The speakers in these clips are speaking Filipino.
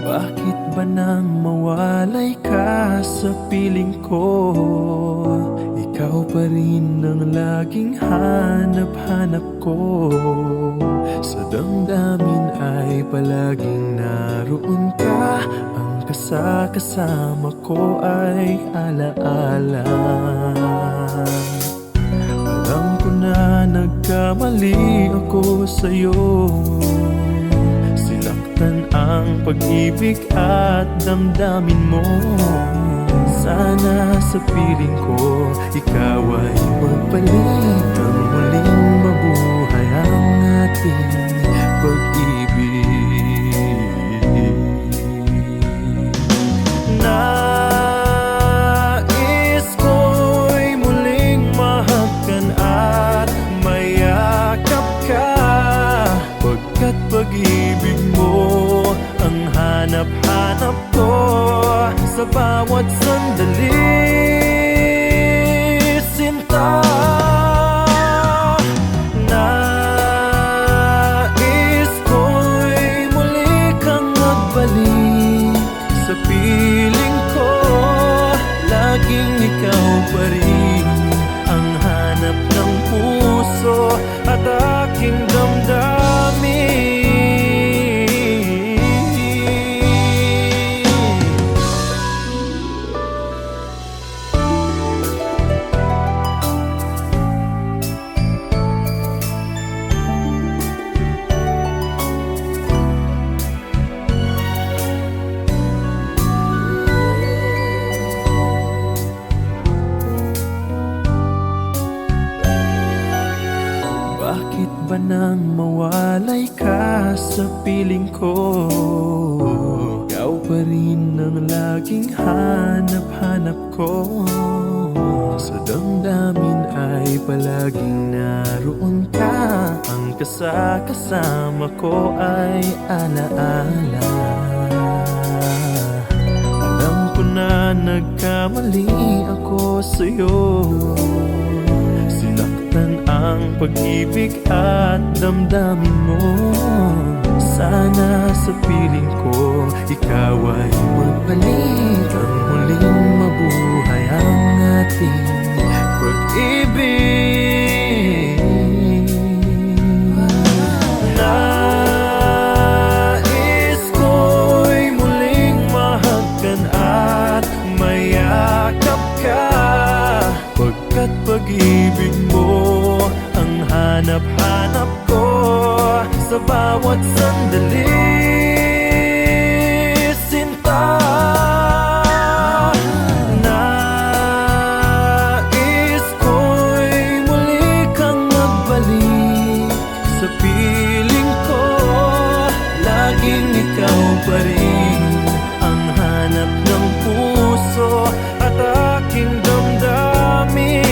Bakit ba nang mawalay ka sa piling ko? Ikaw pa rin ang laging hanap-hanap ko. Sa damdamin ay palaging naroon ka. Ang kasama ko ay alaala. Alam ko na nagkamali ako sa'yo. Ang pag-ibig at damdamin mo. Sana sa piling ko ikaw ay magbalik. Ang muling mabuhay ang ating pag-ibig. Nais ko'y muling mahagkan at mayakap ka, pagkat pag-ibig mo ang hanap-hanap ko sa bawat sandali, sinta. Nais ko'y muli kang magbalik sa piling ko. Laging ikaw pa rin ang hanap ng puso at aking damdamin. Bakit ba nang mawalay ka sa piling ko? Ikaw pa rin ang laging hanap-hanap ko. Sa damdamin ay palaging naroon ka. Ang kasama ko ay alaala. Alam ko na nagkamali ako sa'yo. Ang pag-ibig at damdamin mo. Sana sa piling ko ikaw ay magbalik. Ang muling mabuhay ang ating pag-ibig. Nais ko'y muling mahagkan at mayakap ka, pagkat pag-ibig mo ang hanap-hanap ko sa bawat sandali, sinta. Nais ko'y muli kang magbalik sa piling ko. Laging ikaw pa rin ang hanap ng puso at aking damdamin.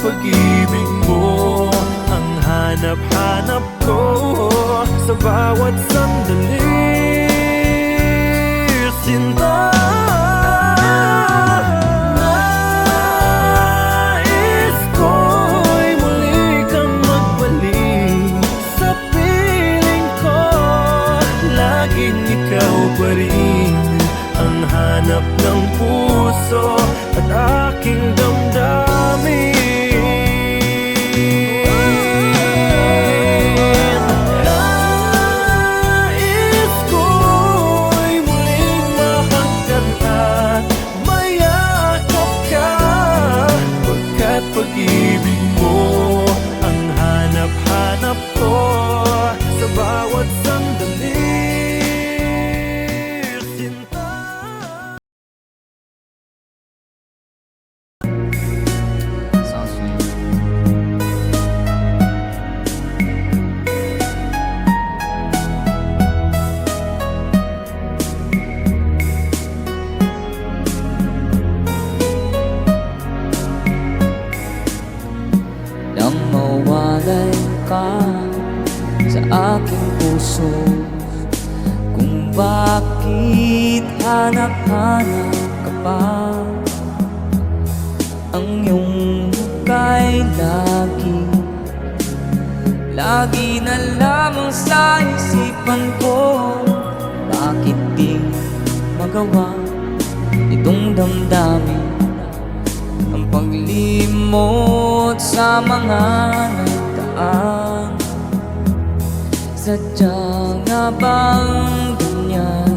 Pag-ibig mo ang hanap-hanap ko sa bawat sandali, sinta. Nais ko'y muli kang magbalik sa piling ko. Laging ikaw pa rin ang hanap ng puso at aking damdamin. Nais ko'y muling mahagkan mawalay ka sa aking puso, kung bakit hanap-hanap ka pa. Ang iyong muka'y lagi na lamang sa isipan ko. Bakit di magawa itong damdamin ang paglimot sa mga nagdaan? Sadya nga bang ganyan?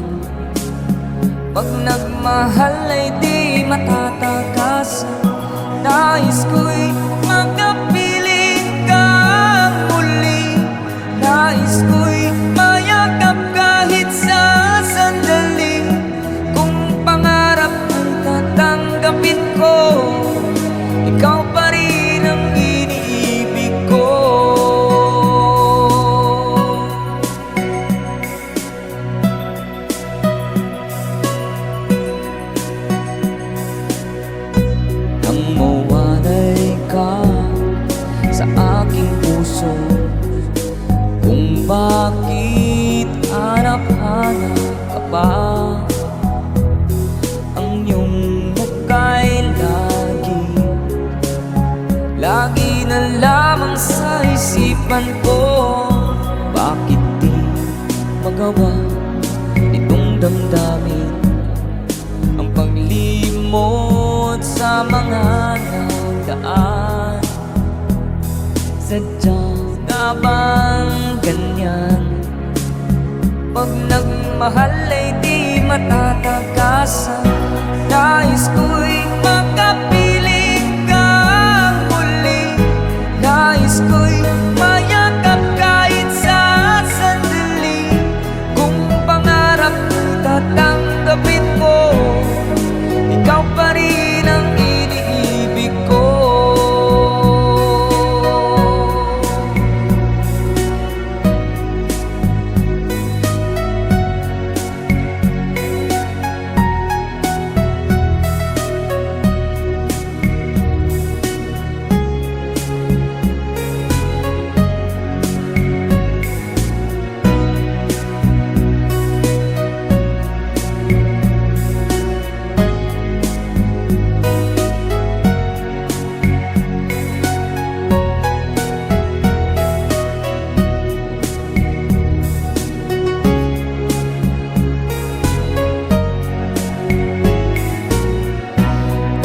Pag nagmahal ay di matatakasan. Nais ko'y makapiling kang muli. Nais ko'y mayakap kahit sa sandali. Kung pangarap ang tatanggapin ko, ikaw pa rin ang iniibig ko. Nang mawalay ka sa aking puso, kung bakit hanap-hanap ka pa. Ang iyong muka'y lagi na lamang sa isipan ko. Bakit di magawa itong damdamin ang paglimot sa mga nagdaan? Sadya nga bang ganyan? Pag nagmahal ay di matatakasan. Nais ko'y makapiling kang muli. Nais ko'y mayakap kahit sa sandali. Kung pangarap ko'y tatanggapin ko, ikaw pa rin ang iniibig ko.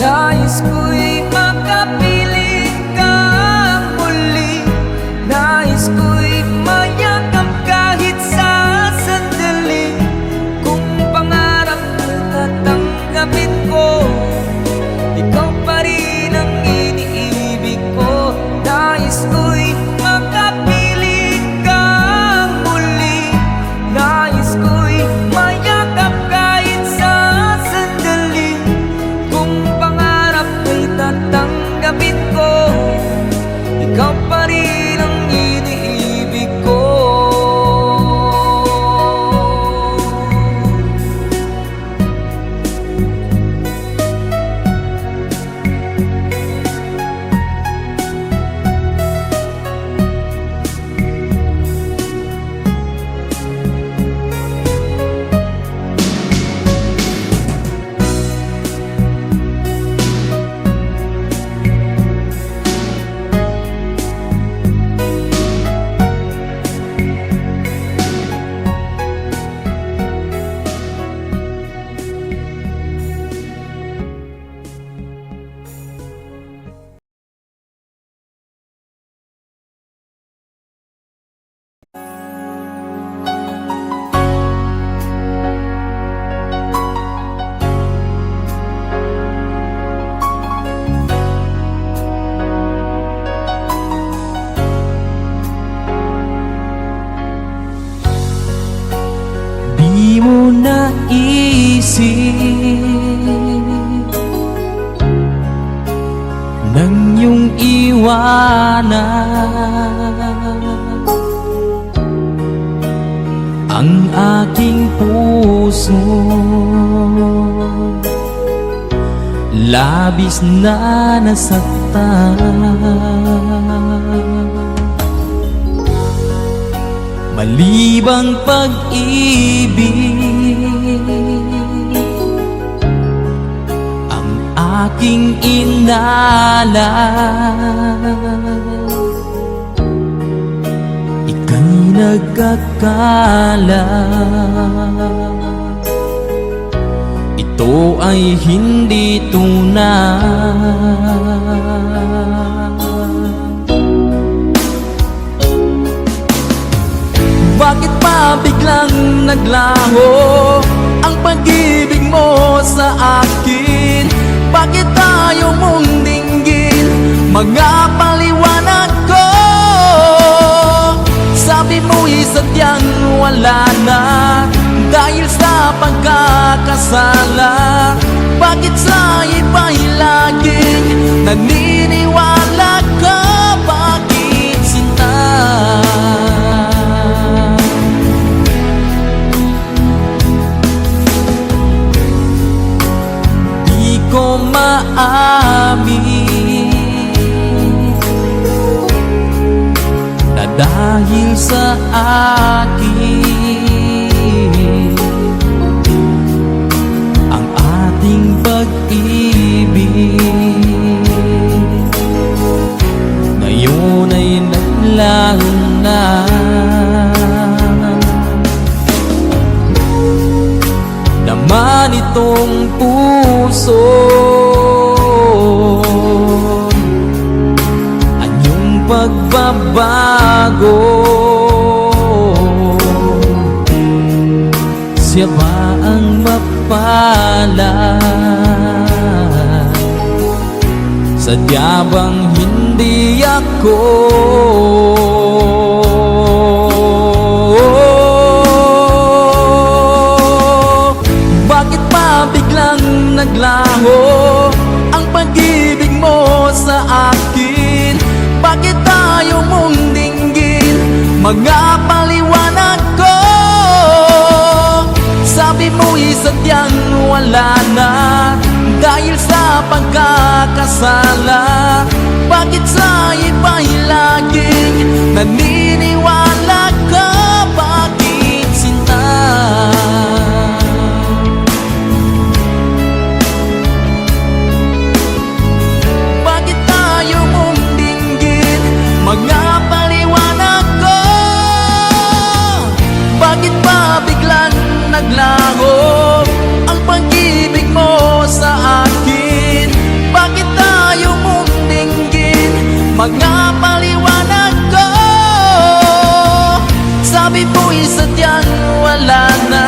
Nais ko'y makapiling kang muli. Nais ko'y mayakap kahit sa sandali. Kung pangarap ko'y tatanggapin ko, ikaw pa rin ang iniibig ko. Nais ko'y makapiling kang muli. Nais ko'y mayakap kahit sa sandali. Kung tatanggapin ko, ikaw pa rin ang iniibig ko. Di mo naisip nang iyong iwanan ang aking puso. Labis na nasaktan ibang pag-ibig ang aking inalay. Ika'y nagkakala ito ay hindi tunay. Bakit pa biglang naglaho ang pag-ibig mo sa akin? Bakit tayo mong dinggin mga paliwanag ko? Sabi mo'y sadyang wala na dahil sa pagkakasala. Bakit sa iba'y laging naniniwala ka? Bakit sinta? Di ko maamin na dahil sa akin ang ating pag-ibig ngayon ay naglaho na. Naman itong puso anyong pagbabago. Siya ba ang mapalad? Sadya bang hindi ako? Bakit pa biglang naglaho ang pag-ibig mo sa akin? Bakit tayo mong dinggin mga paliwanag ko? Sabi mo'y sadyang wala na dahil sa pagkakasala. Bakit sa iba'y laging naniniwala ka? Bakit sinta? Bakit tayo mong dinggin mga paliwanag ko? Bakit ba biglang naglaho ang pag-ibig mo sa akin? Bakit tayo mong dinggin mga paliwanag ko? Sabi mo'y sadyang wala na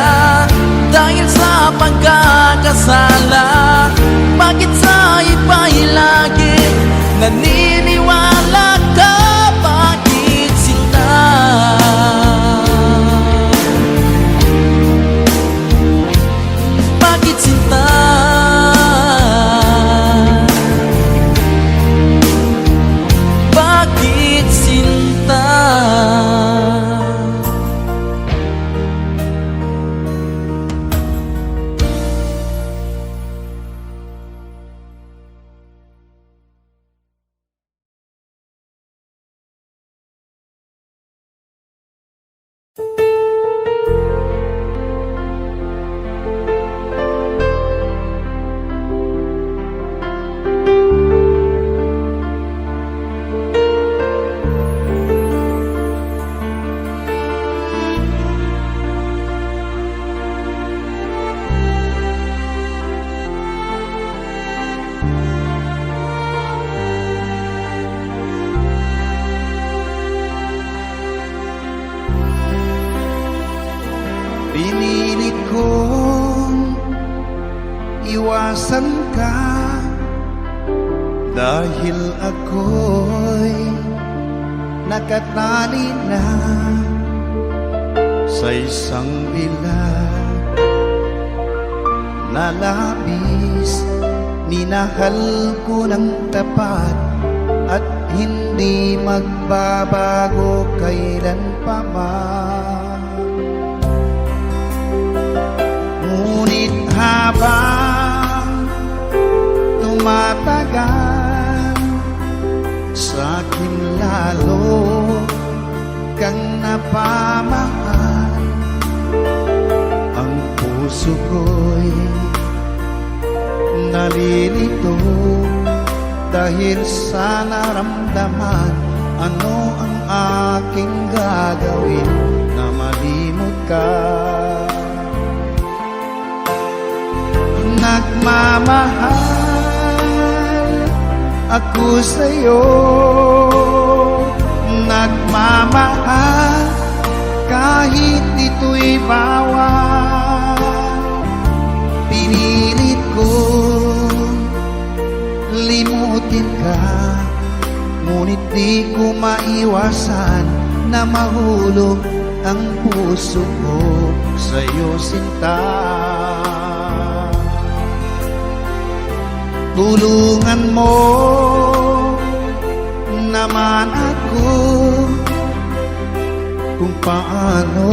dahil sa pagkakasala. Bakit sa iba'y laging naniniwala ka? Bakit sinta? Bakit sinta? Bakit sinta? Pinilit kong iwasan ka dahil ako'y nakatali na sa isang bilag na labis. Minahal ko ng tapat at hindi magbabago kailan pa man. Ngunit habang tumatagal, sa'kin lalo kang napamahal. puso ko'y nalilito dahil sa naramdaman. Ano ang aking gagawin na malimot ka? Nagmamahal ako sa'yo, nagmamahal kahit ito'y bawal. Pinilit ko limutin ka, ngunit di ko maiwasan na mahulog ang puso ko sa'yo, sinta. Tulungan mo naman ako kung paano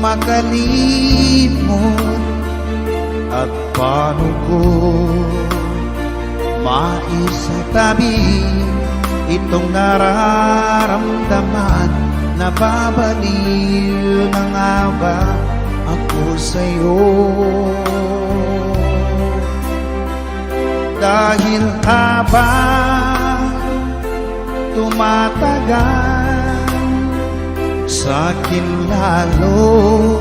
makalimot at paano ko maisatabi itong nararamdaman. Nababaliw na nga ba ako sa'yo? Dahil habang tumatagal, sa'kin lalo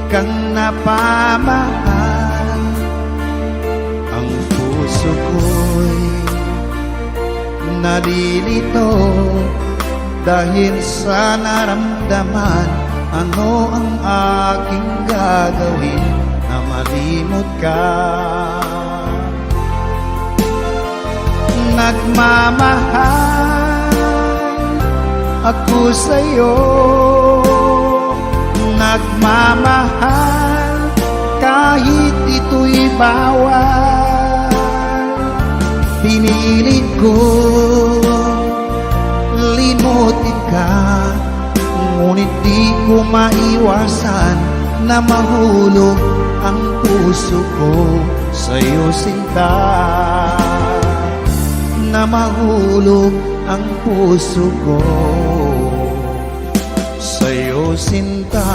kang napamahal. Ang puso ko'y nalilito dahil sa naramdaman. Ano ang aking gagawin na malimot ka? Nagmamahal ako sa'yo, nagmamahal kahit ito'y bawal. Pinilit ko limutin ka, ngunit di ko maiwasan na mahulog ang puso ko sa'yo, sinta. Na mahulog ang puso ko sa'yo, sinta.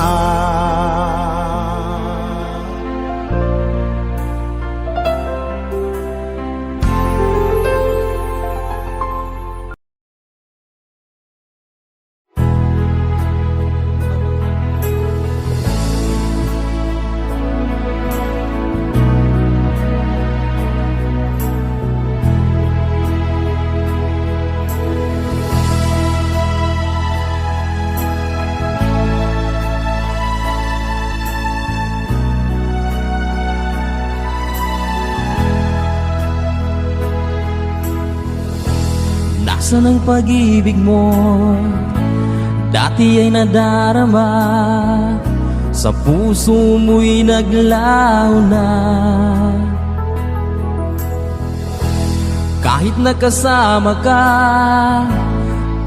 Nasaan ang pag-ibig mo? Dati ay nadarama, sa puso mo'y naglaho na. Kahit nakasama ka,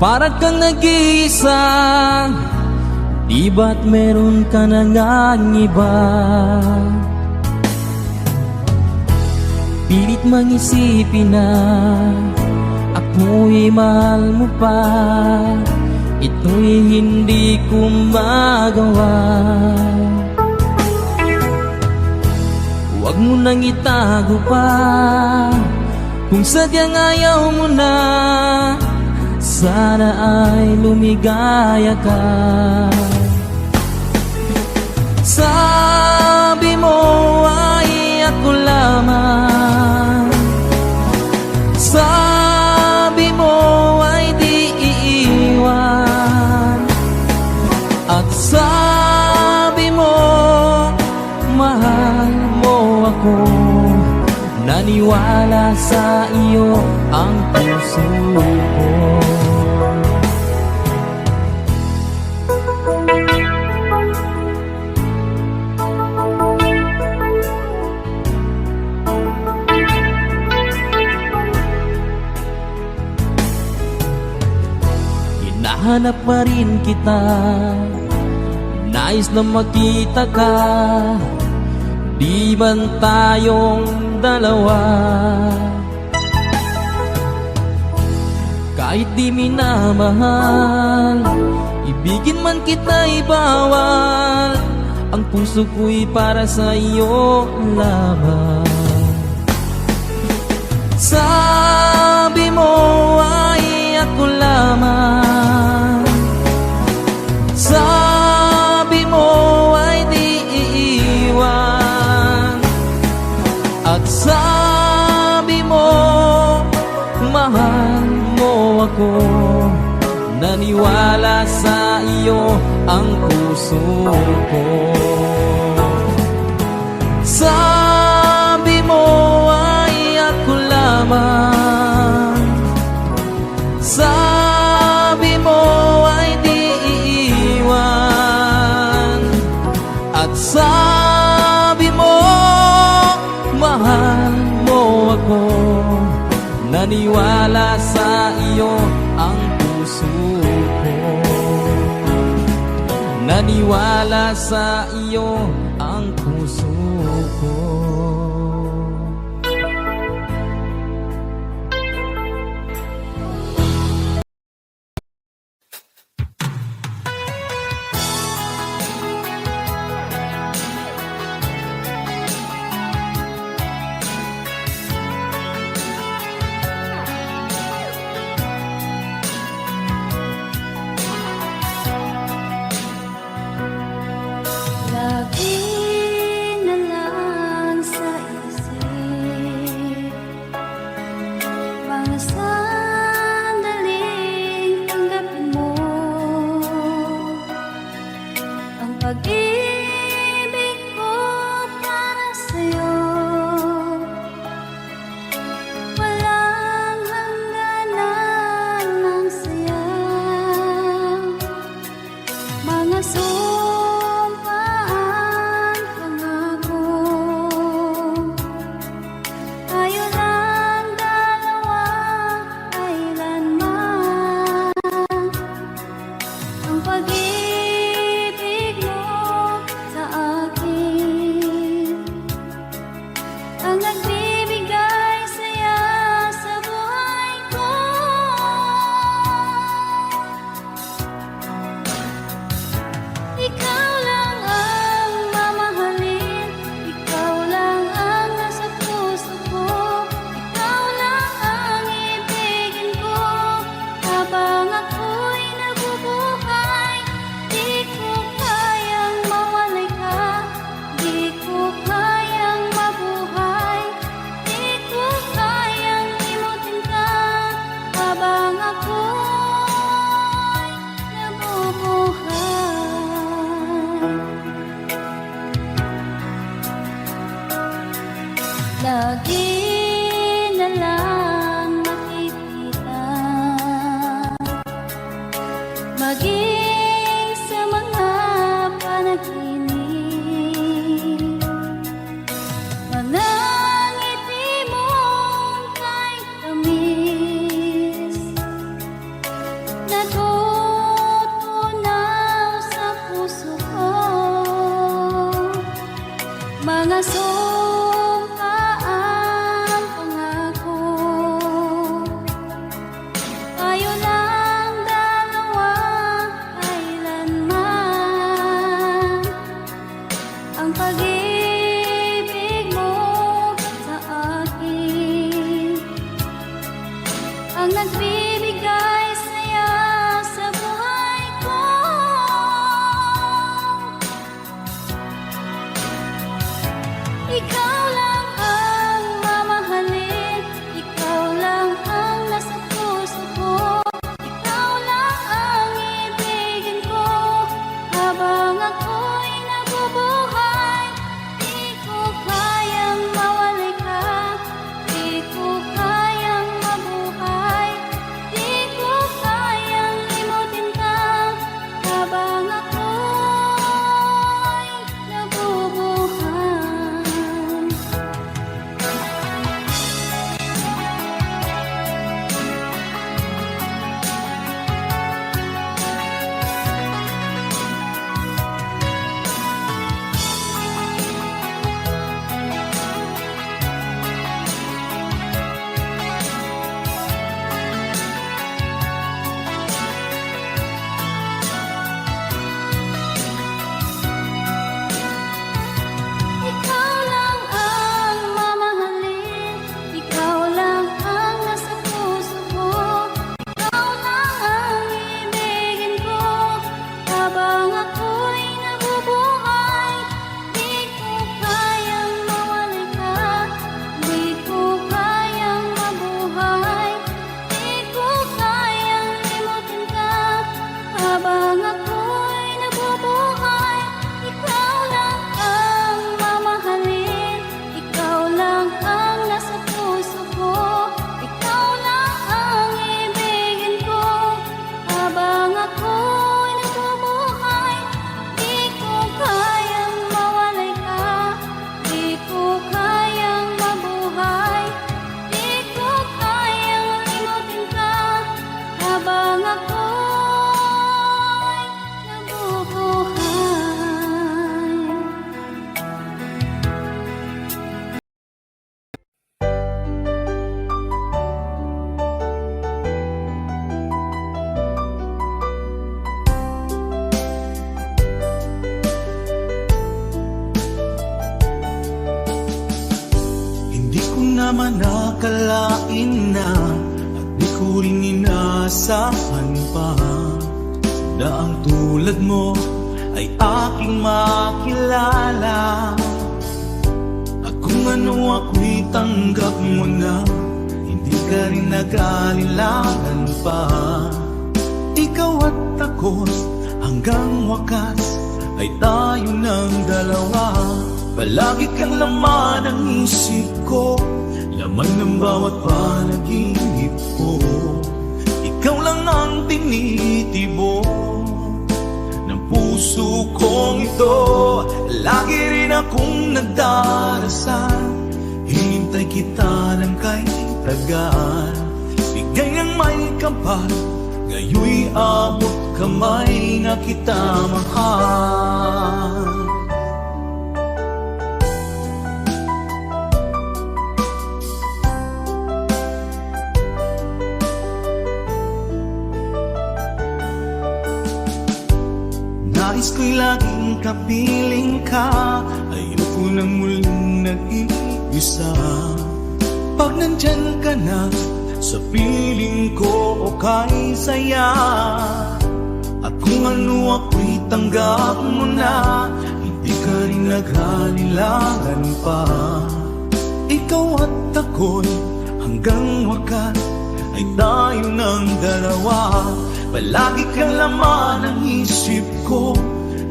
parang kang nag-iisa. Di ba't meron ka na ngang iba? Pilit mang isipin na ako'y mahal mo pa, ito'y hindi ko magawa. Huwag mo nang itago pa, kung sadyang ayaw mo na, sana ay lumigaya ka. Sabi mo ay ako lamang, sabi mo ay di iiwan, at sabi mo mahal mo ako. Naniwala sa iyo ang puso ko. Hinahanap pa rin kita, nais na makita ka, di man tayong dalawa. Kahit di minamahal, ibigin man kita'y bawal. ang puso ko'y para sa iyo lamang. Sabi mo ay ako lamang, sabi mo ay di iiwan, at sabi mo mahal mo ako. Naniwala sa iyo ang puso ko. Sabi mo ay ako lamang, sabi mo ay di iiwan, at sabi mo mahal mo ako. Naniwala sa iyo ang puso ko. Naniwala sa iyo ang puso ko. Lagi na lang sa isip mga sandaling tanggapin mo ang pag-ibig ko para sa'yo. Walang hangganan ng saya, mga sumpaan, pangako. Tayo lang dalawa, kailanman. Ang pag-ibig mo sa akin ang nagbibigay saya sa buhay ko. Ikaw lang ang mamahalin, ikaw lang ang nasa puso ko, ikaw lang ang ibigin ko. Habang ako'y nabubuhay, di ko kayang mawalay ka, di ko kayang mabuhay, di ko kayang limutin ka. Habang ako'y nabubuhay, lagi na lang makikita, maging sa mga panaginip, mga ngiti mong kahit tamis, natutunaw sa puso ko. Mga sumpaan, pangako. Tayo lang dalawa, kailanman. Ang pag-ibig mo sa akin ang nagbibigay saya sa buhay ko. Ikaw lang ang mamahalin, ikaw lang ang nasa puso ko, ikaw lang ang ibigin ko. Habang ako'y nabubuhay, di ko kayang mawalay ka, di ko kayang mabuhay, di naman nakalain na at di ko rin inasahan pa na ang tulad mo ay aking makilala. At kung ano ako'y tanggap mo na, hindi ka rin nag-alilangan pa. Ikaw at ako hanggang wakas ay tayo ng dalawa. Palagi kang laman ng isip ko, laman ng bawat panaginip ko. Ikaw lang ang tinitibok ng puso kong ito. Lagi rin akong nagdarasal, hinintay kita ng kay tagal. Bigay ng may kapal, ngayoy abot kamay na kita mahal. Nais ko'y laging kapiling ka, ayoko nang muling nag-iisa. Pag nandyan ka na, sa piling ko okay saya. At kung ano ako'y tanggap mo na, hindi ka rin naghalilangan pa. Ikaw at ako'y hanggang wakas ay tayo ng dalawa. Palagi kang laman ng isip ko,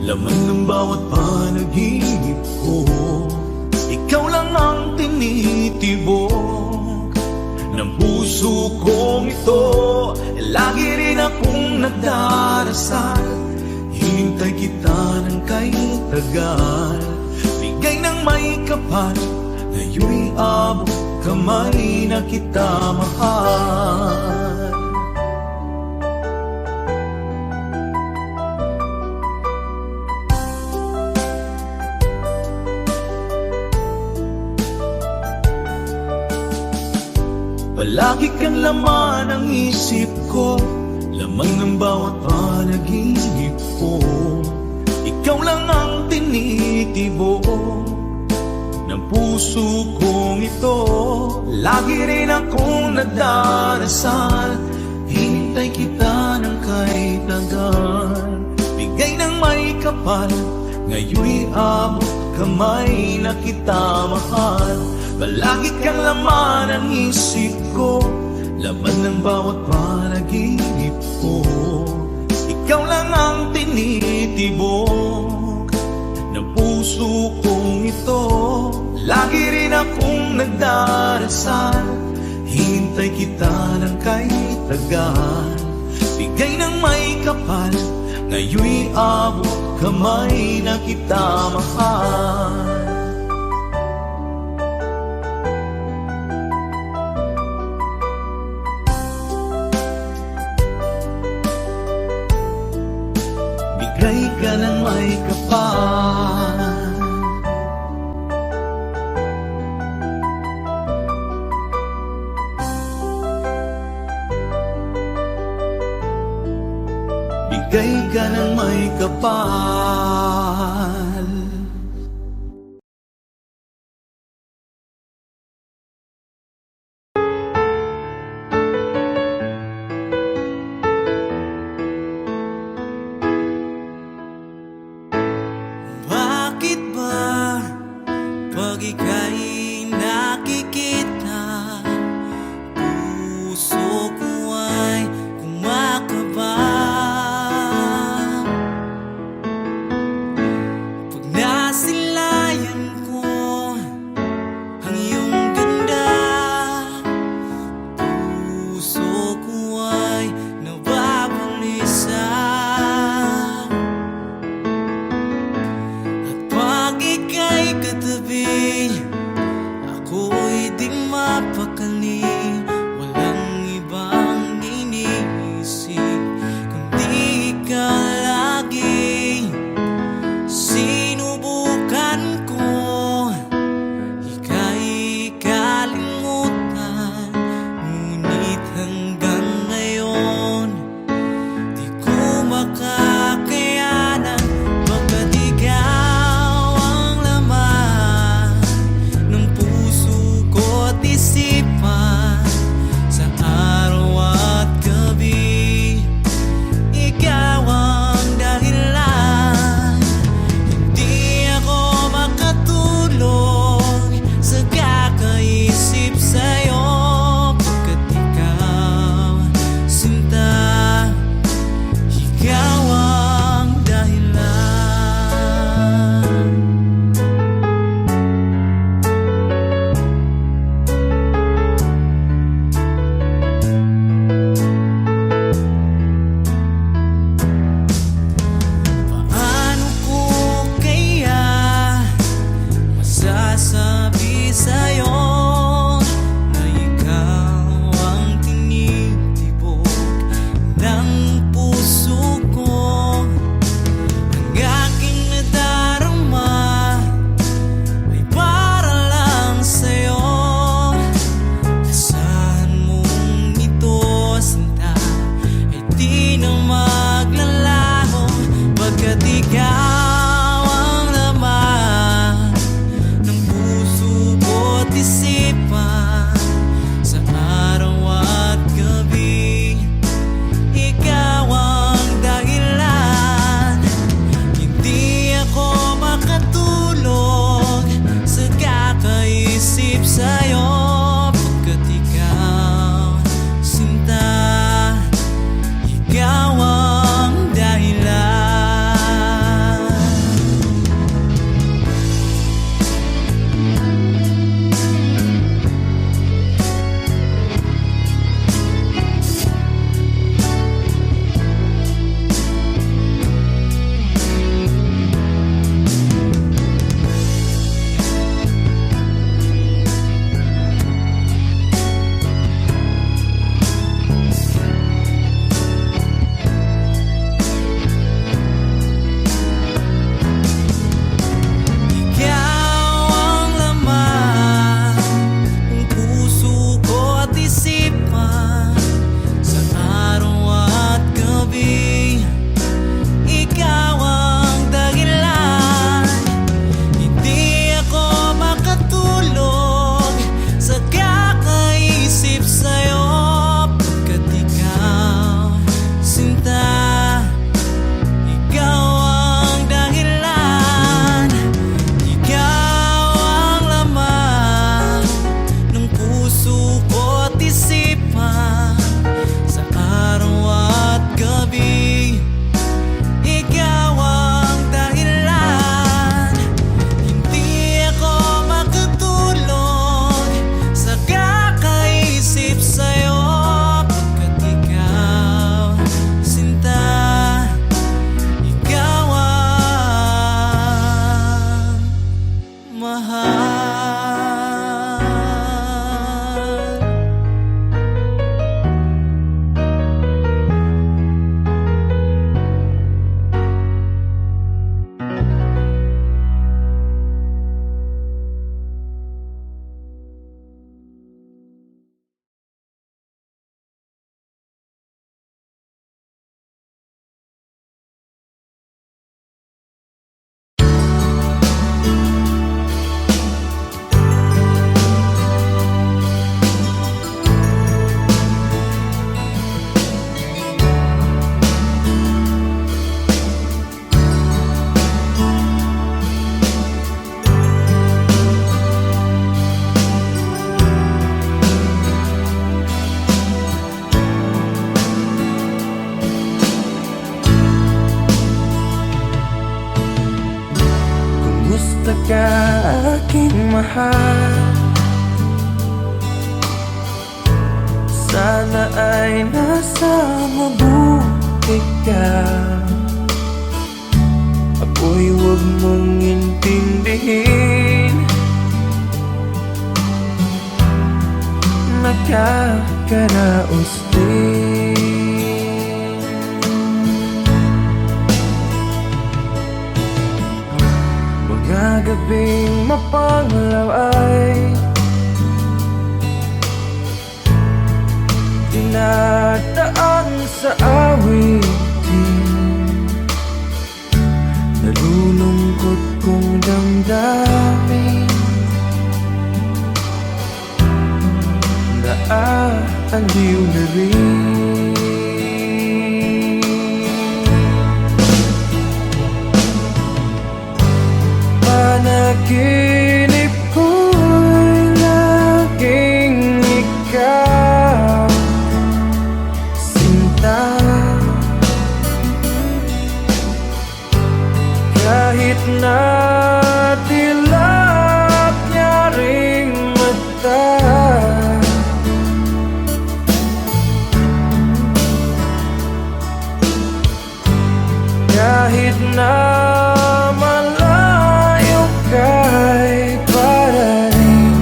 laman ng bawat panaginip ko. Ikaw lang ang tinitibok ng puso kong ito. Lagi rin akong nagdarasal, hinintay kita ng kay tagal. Bigay ng may kapal, ngayoy abot kamay na kita mahal. Palagi kang laman ng isip ko, laman ng bawat panaginip ko. Ikaw lang ang tinitibok ng puso kong ito. Lagi rin akong nagdarasal, hinintay kita ng kay tagal. Bigay ng may kapal, ngayoy abot kamay na kita mahal. Palagi kang laman ng isip ko, laman ng bawat panaginip ko. Ikaw lang ang tinitibok ng puso kong ito. Lagi rin akong nagdarasal, hinintay kita ng kay tagal. Bigay ng may kapal, ngayoy abot kamay na kita mahal. Bigay ka ng may kapal, bigay ka ng may kapal. Bakit ba pag ika'y nakikita, puso ko ay kumakaba? ka, aking mahal. Sana ay nasa mabuti ka. Ako'y huwag mong intindihin, nakakaraos din. Mga gabing mapanglaw ay dinadaan sa awitin. Nalulungkot kong damdamin, naaaliw na rin. Panaginip ko'y laging ikaw, sinta. Kahit na dilap niya ring mata, kahit na malayo ka'y para rin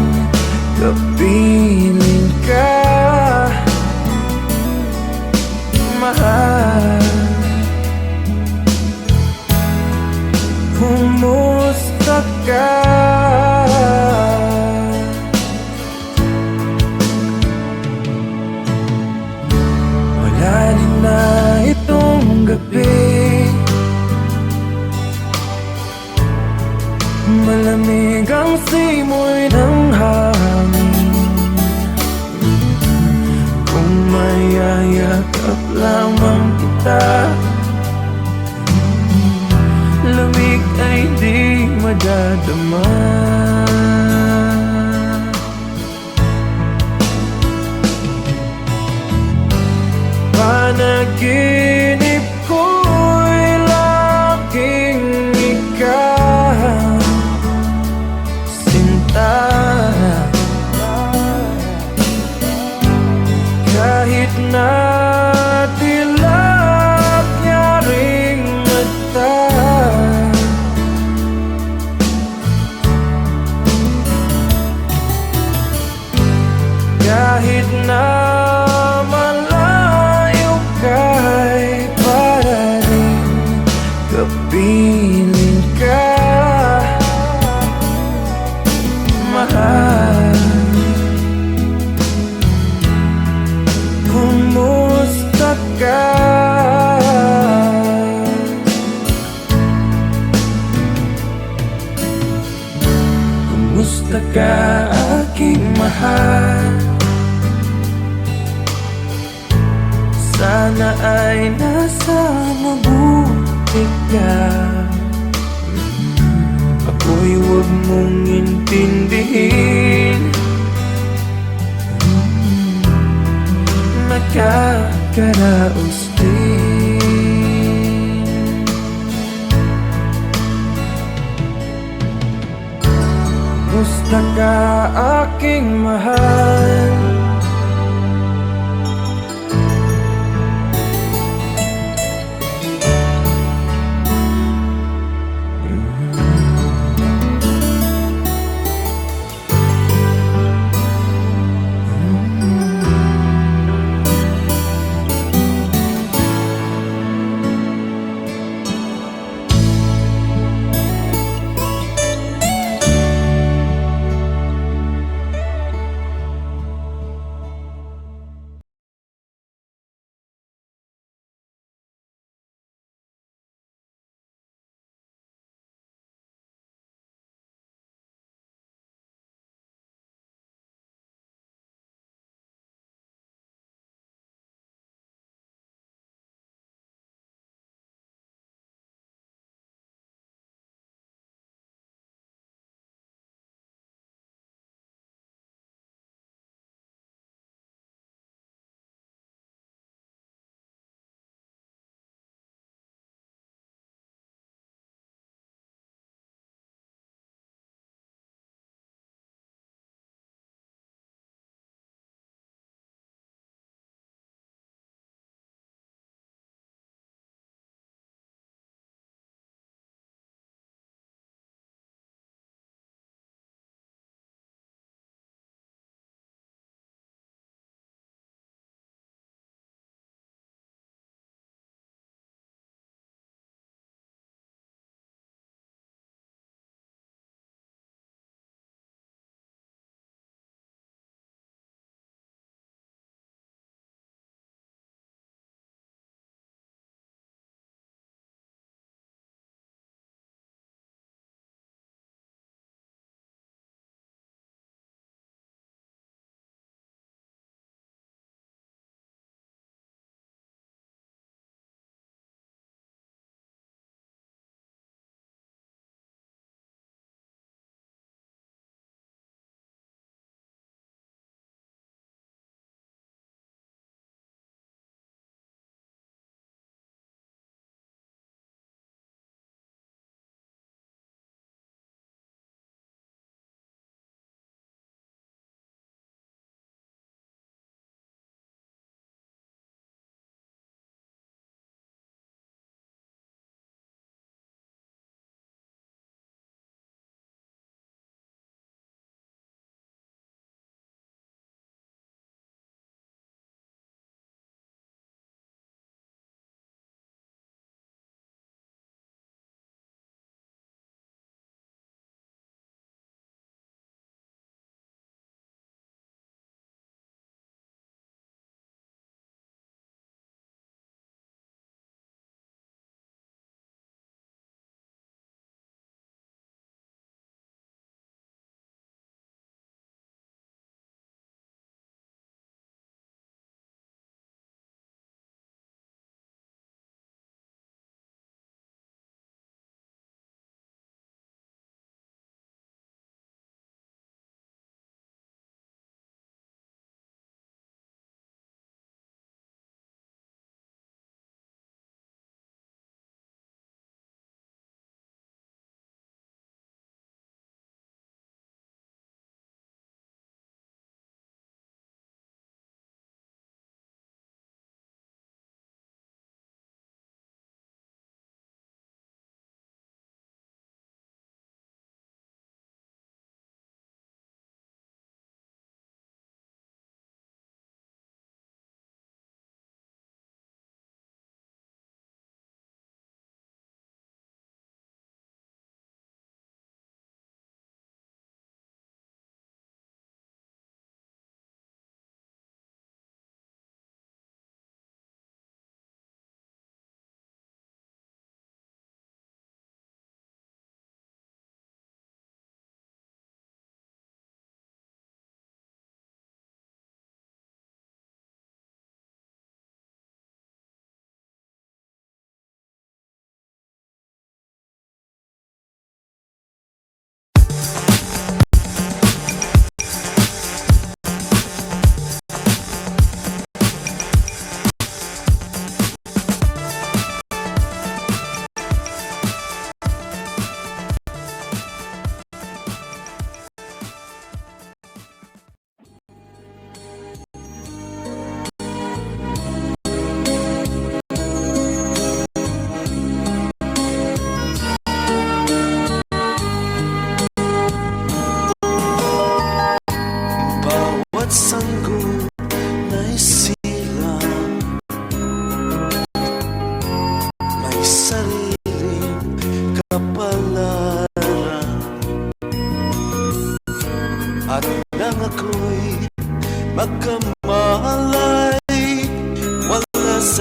kapiling ka, mahal. Kumusta ka? Malalim na itong gabi, malamig ang simoy ng hangin. Kung mayayakap lamang kita, lamig ay di madadama. Panaginip ko'y laging ikaw, sinta. Kahit na dilap niya ring mata, kahit na malayo ka'y para rin kapiling ka, mahal. Kumusta ka? Kumusta ka, aking mahal? Sana ay nasa mabuti ka. Ako'y huwag mong intindihin, nakakaraos din. Kumusta ka, aking mahal?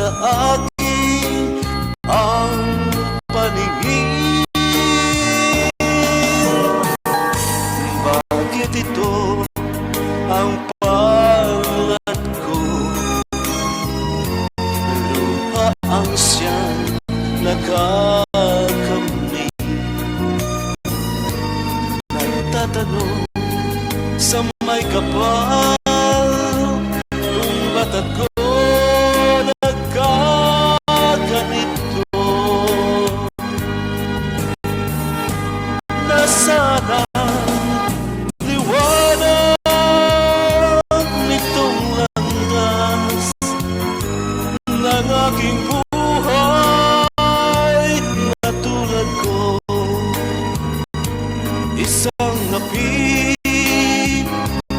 sa akin ang paningin. Bakit ito ang palad ko? Luha ang siyang nakakamit. Nagtatanong sa may kapal kung ba't ako nagkaganito. Nasaan ang liwanag nitong landas ng aking buhay na tulad ko? Isang api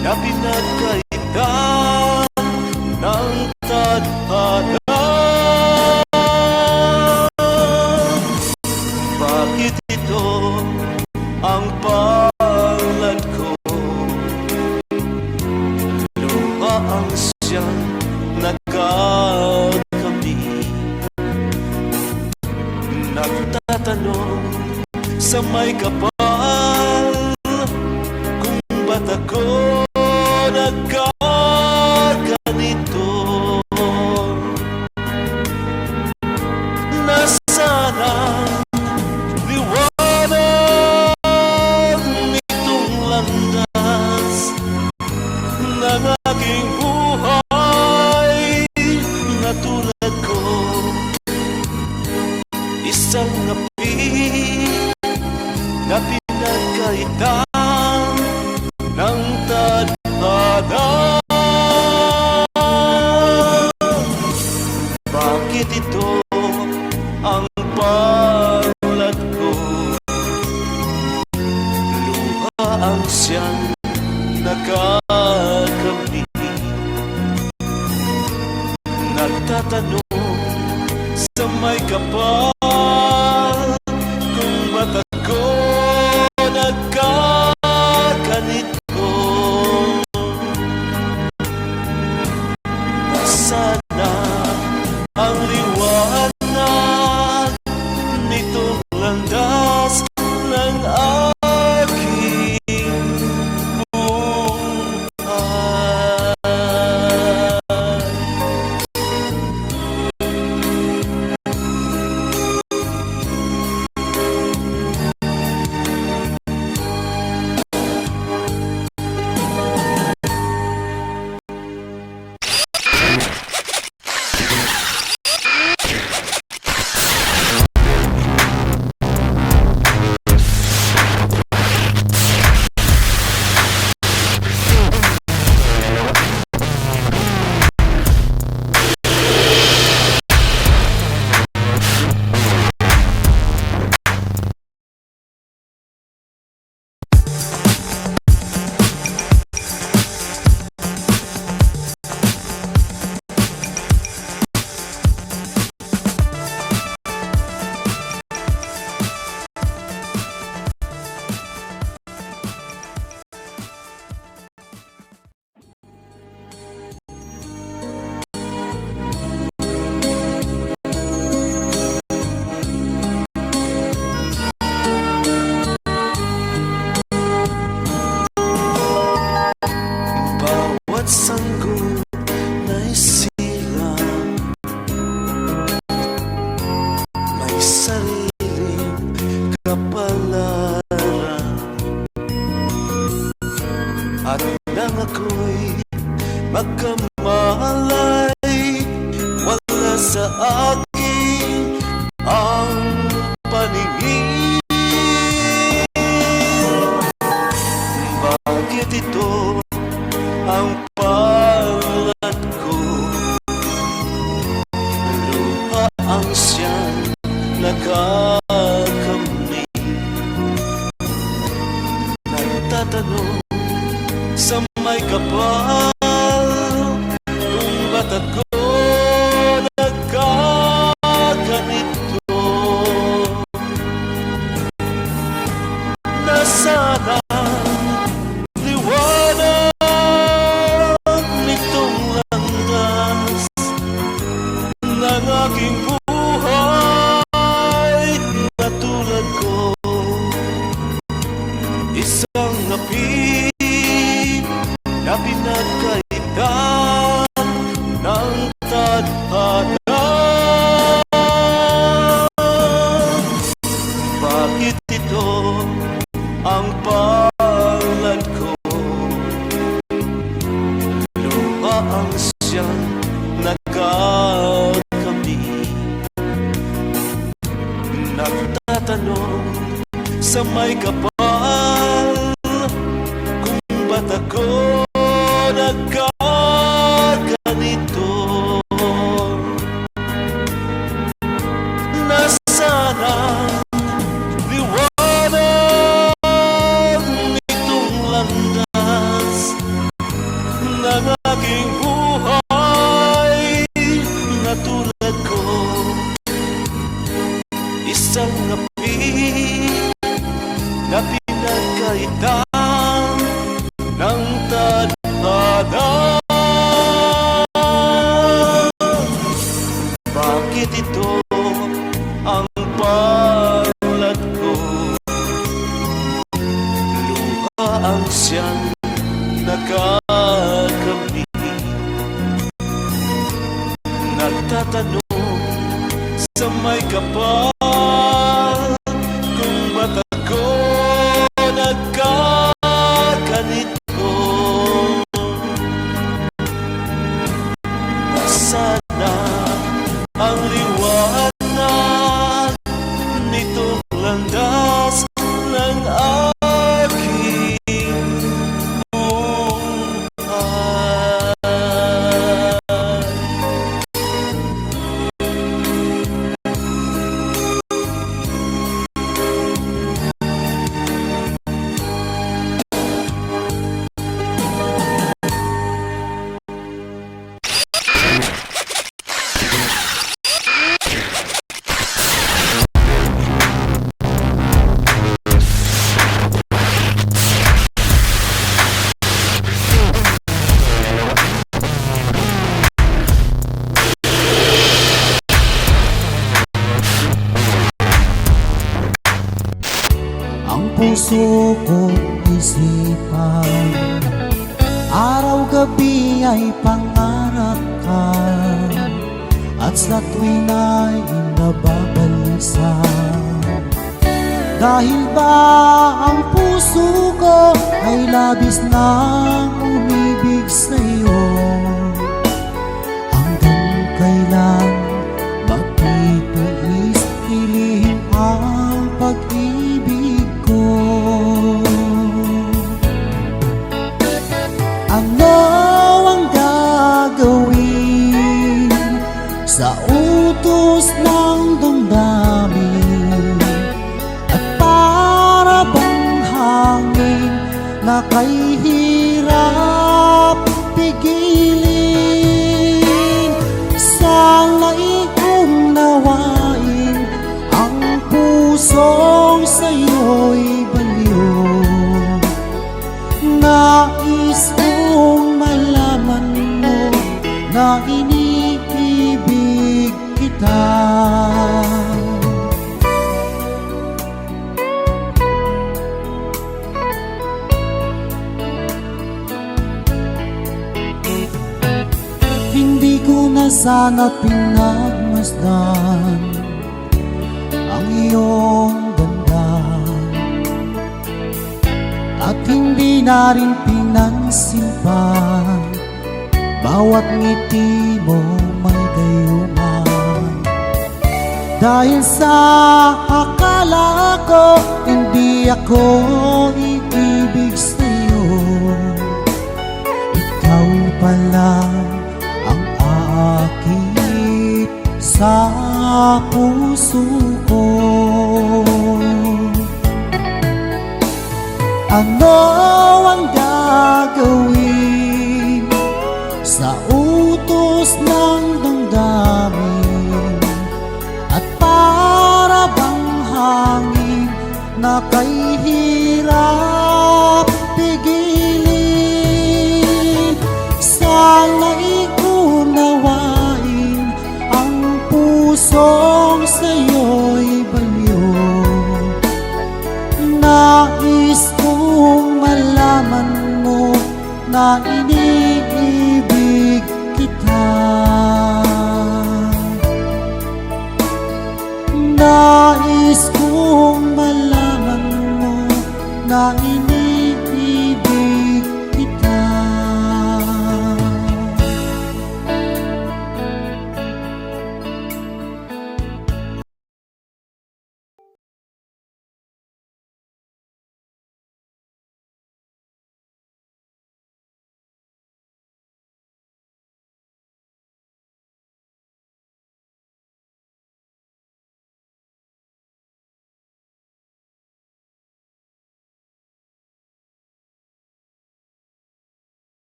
na pinagkaitan ng tadhana. Bakit ito ang palad ko? Luha ang siyang nagkakamit. Nagtatanong sa may kapal kung ba't ako nagkaganito. Nasaan ang liwanag nitong landas ng aking buhay na tulad ko? Isang api na pinagkaitan ng tadhana. Bakit ito ang palad ko? Luha ang siyang nakakamit. Nagtatanong sa may kapal kung ba't ako nagkaganito. Nasana ang liwanag nitong landas ng aking buhay. Sanggol na'y sila, may sariling kapalaran, at nang ako'y magkamalay, wala sa akin ang paningin. Bakit ito ang palad ko? Luha ang siyang nakakamit. Nagtatanong sa may kapal kung ba't ako nagkaganito. aking buhay na tulad ko. Isang napi na pinagkaitan ng tadhana. Bakit ito ang palad ko? Luha ang siyang nagkakami. Nagtatanong sa may kapal kung ba't ako nagkaganito. Nasaan ang liwanag nitong landas ng aking buhay na tulad ko? Isang api na pinagkaitan ng tadhana. Bakit ito ang palad ko? Luha ang siyang nagkakami. Nagtatanong sa may kapal kung ba't ako nagkaganito. Nasaan na ang liwanag nitong landas ng aking buhay? Ang puso ko't isipan, araw-gabi ay pangarap ka, at sa tuwin ay nababalisa. Dahil ba ang puso ko ay labis nang umibig sa'yo? Hanggang kailan magtitiis ilihim ang pag-ibig ko? Ano ang gagawin sa utos ng damdamin, at para bang hangin na kay hirap pigilin? Sana'y unawain ang pusong sa'yo'y baliw. Nais kong malaman mo na iniibig kita. Hindi ko na sana pinagmasdan ang iyong ganda, at hindi na rin pinansin pa bawat ngiti mo may gayuma. Dahil sa akala ko hindi ako iibig sa'yo, ikaw pala ang aakit sa puso ko. Ano ang gagawin sa utos ng damdamin, at para bang hangin na kay hirap pigilin? Sana'y unawain ang puso pusong sa'yo'y baliw. Nais kong malaman mo na iniibig kita. Nais kong malaman mo na iniibig kita.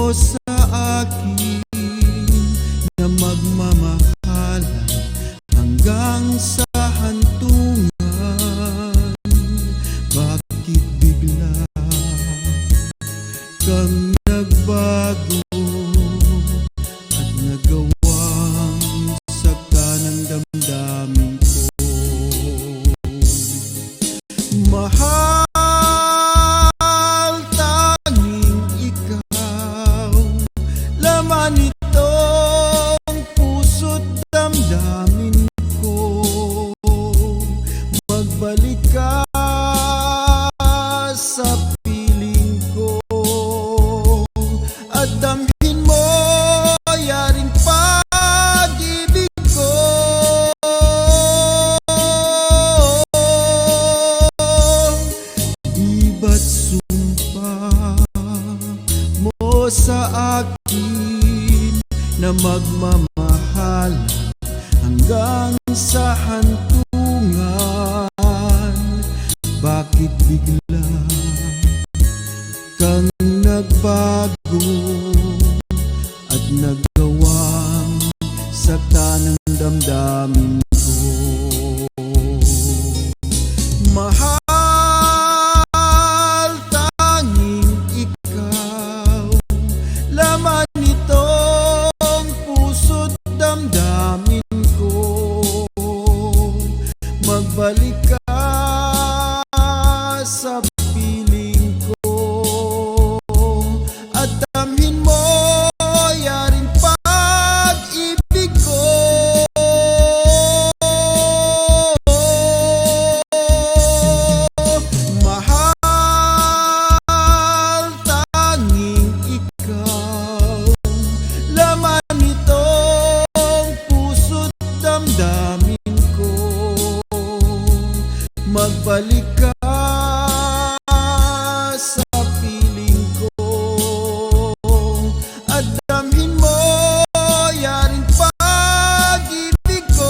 mo sa akin na magmamahalan hanggang sa hantungan. Bakit bigla kang nagbago at nagawang sakta ng damdamin ko? Mahal, tanging ikaw, laman nitong puso't damdamin ko. Magbalik ka sa piling ko at damhin mo yaring pag-ibig ko. Di ba't sumpa mo sa akin na magmamahalan hanggang sa hantungan? Bakit bigla kang nagbago at nagawang sakta ng damdamin ko? Mahal, tanging ikaw, laman nitong puso't damdamin ko. Magbalik ka sa piling ko at damhin mo yaring pag-ibig ko. Mahal, tanging ikaw, laman nitong puso't damdamin ko. Magbalik ka sa piling ko at damhin mo yaring pag-ibig ko.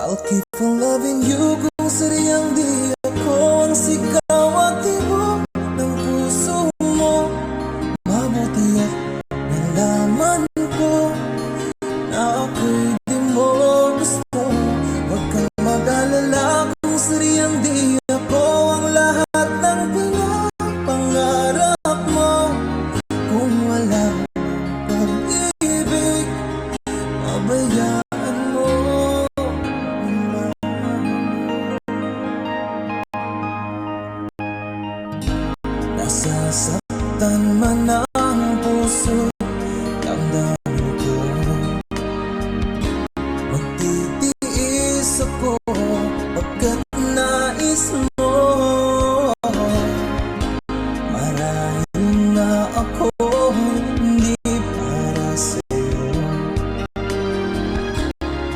I'll keep on loving you kung sariyang di ako ang sigaw at tibok ng puso mo. Mabuti at nalaman ko na ako'y di mo gusto. Huwag kang mag-alala kung sariyang di ako ang lahat ng pinapangarap mo. Kung walang pag-ibig, pabayaan mo.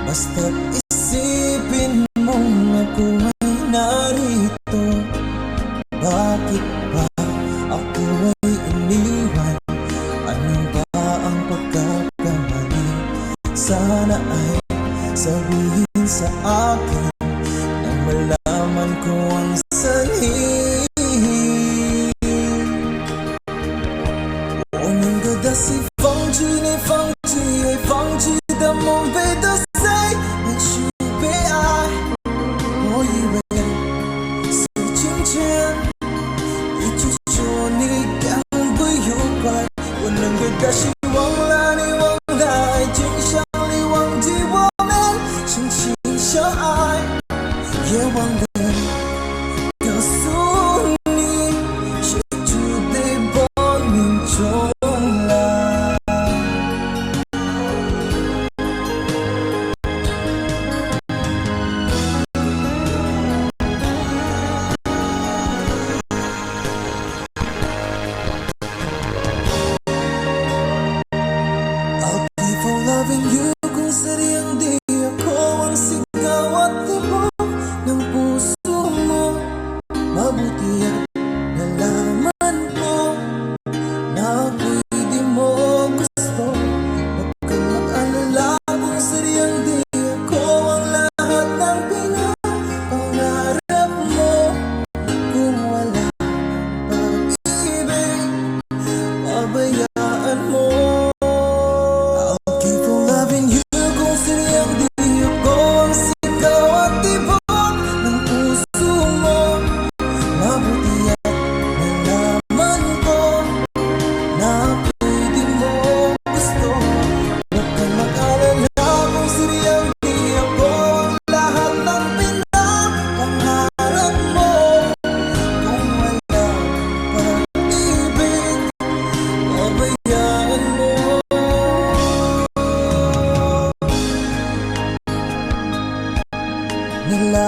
Basta't isipin mong ako ay narito. Bakit ba ako ay iniwan? Ano ba ang pagkakamali? Sana ay sabihin sa akin nang malaman ko ang sanhi. 我们隔的西风去你放弃也放弃的梦被打碎，也许被爱。我以为是情牵，一直说你感不愉快。我能给的希望让你忘了爱情，想你忘记我们深情相爱，也忘了告诉你，写出的报应重来。I'll keep on loving you kung sadyang di ako ang sigaw at tibok ng puso mo. Mabuti at nalaman ko na ako'y di mo gusto. Huwag kang mag-alala kung sadyang di ako ang lahat ng pinapangarap mo. Kung wala pag-ibig, pabayaan mo. I'll keep on loving you kung sadyang di ako ang sigaw at tibok ng puso mo. Mabuti at nalaman ko na ako'y di mo gusto. Huwag kang mag-alala kung sadyang di ako ang lahat ng pinapangarap mo. Kung wala pag-ibig, pabayaan mo. Nila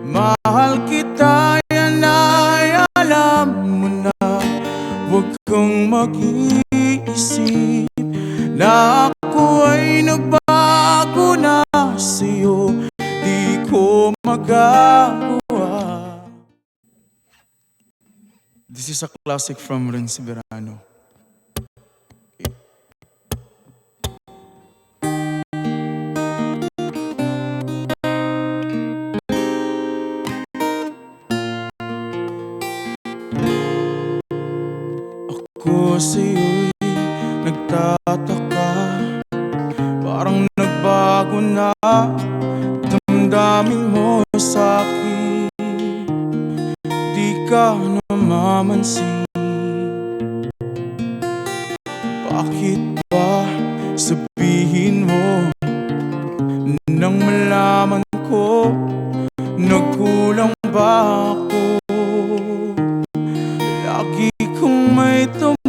Mahal kita, yan ay alam mo na. Huwag kang mag-iisip na ako ay nagbago na sa'yo. Di ko magagawa. This is a classic from Renz Verano. Ako sa'yo'y nagtataka, parang nagbago na damdamin mo sa'kin. Di ka namamansin. Bakit ba sabihin mo nang malaman ko nagkulang ba ako? Lagi kong may tumpo.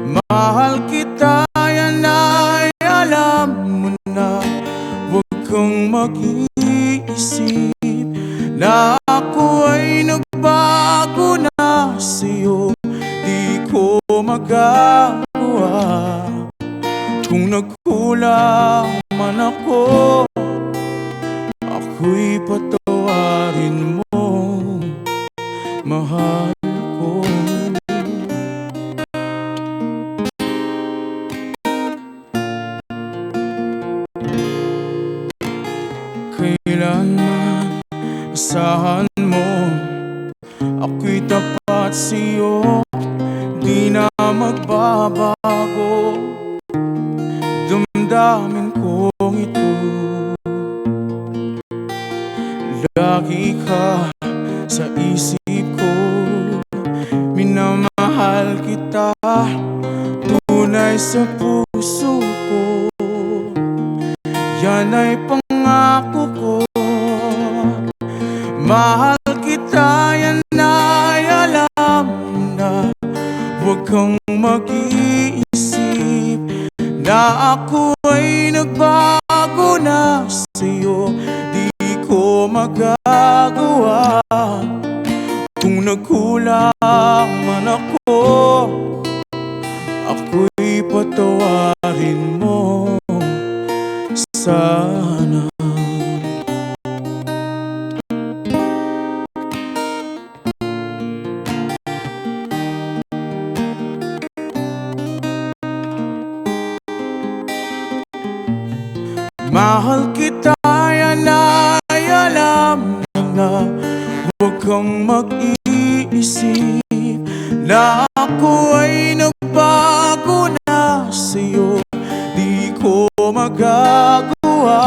Mahal kita, yan ay alam mo na. Huwag kang mag-iisip na ako ay nagbago na sa'yo. Di ko magagawa. Kung nagkulang man ako, ako'y patawarin mo, mahal ko. Kailanman asahan mo, ako'y tapat sa'yo. Di na magbabago damdamin kong ito. Lagi ka sa isip ko, minamahal kita, tunay sa puso ko. Yan ay pangako ko. Mahal kita, yan ay alam na. Huwag kang mag-iisip na ako ay nagbago na sa'yo. Di ko magagawa. Kung nagkulang man ako, ako'y patawarin mo sana. Mahal kita, yan ay alam na. Huwag kang mag-iisip na ako ay nagbago na sa'yo. Di ko magagawa.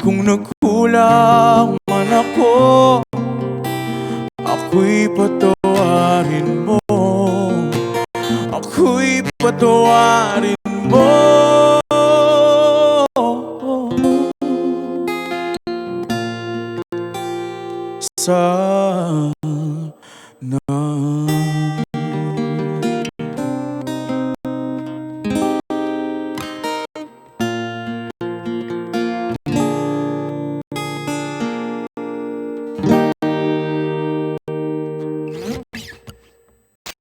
Kung nagkulang man ako, ako'y patawarin mo. Ako'y patawarin